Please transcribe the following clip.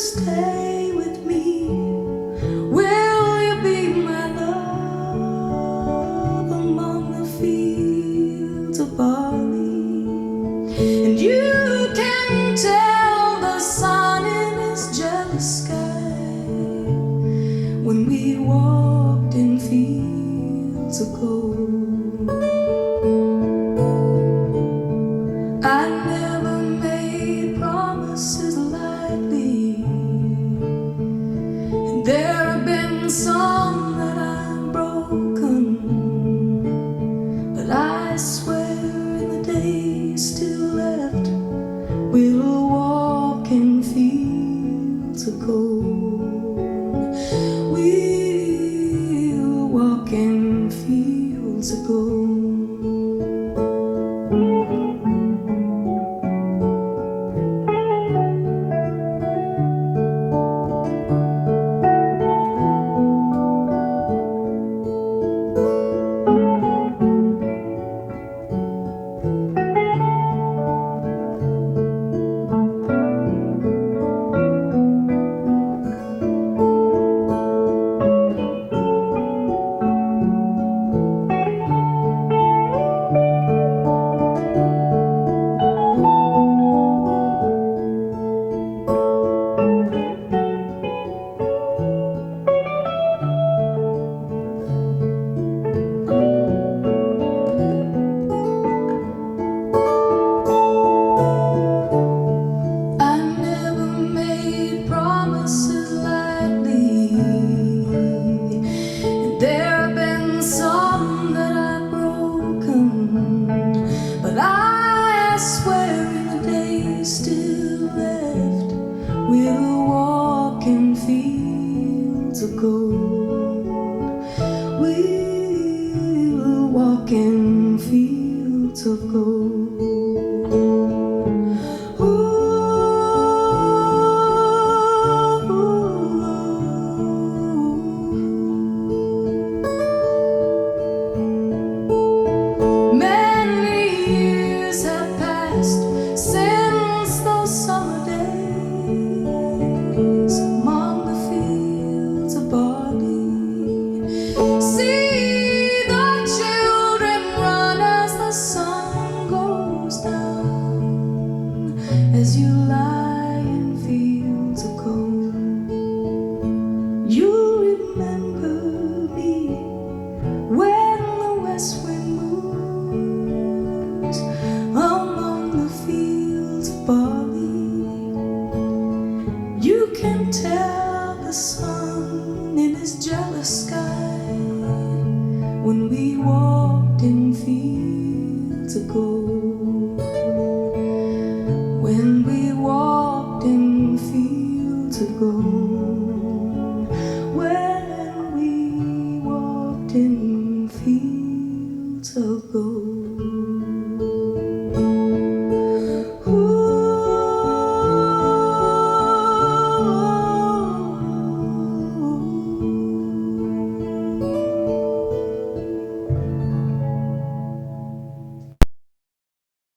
stay with me? Will you be my love among the fields of barley? And you can tell the sun in his jealous sky when we walked in fields of gold. I never made promises lightly, and there have been some that I've broken, but I swear in the days still left, we'll walk in fields of gold. We'll walk in fields of gold. Still left, we'll walk in fields of gold. We'll walk in fields of gold. Many years have passed since those summer days among the fields of barley. See the children run as the sun goes down, as you lie in fields of gold. You remember me when the west wind moves among the fields of barley. You can tell the sun in his jealous sky when we walked in fields of gold. When we walked in fields of gold. When we walked in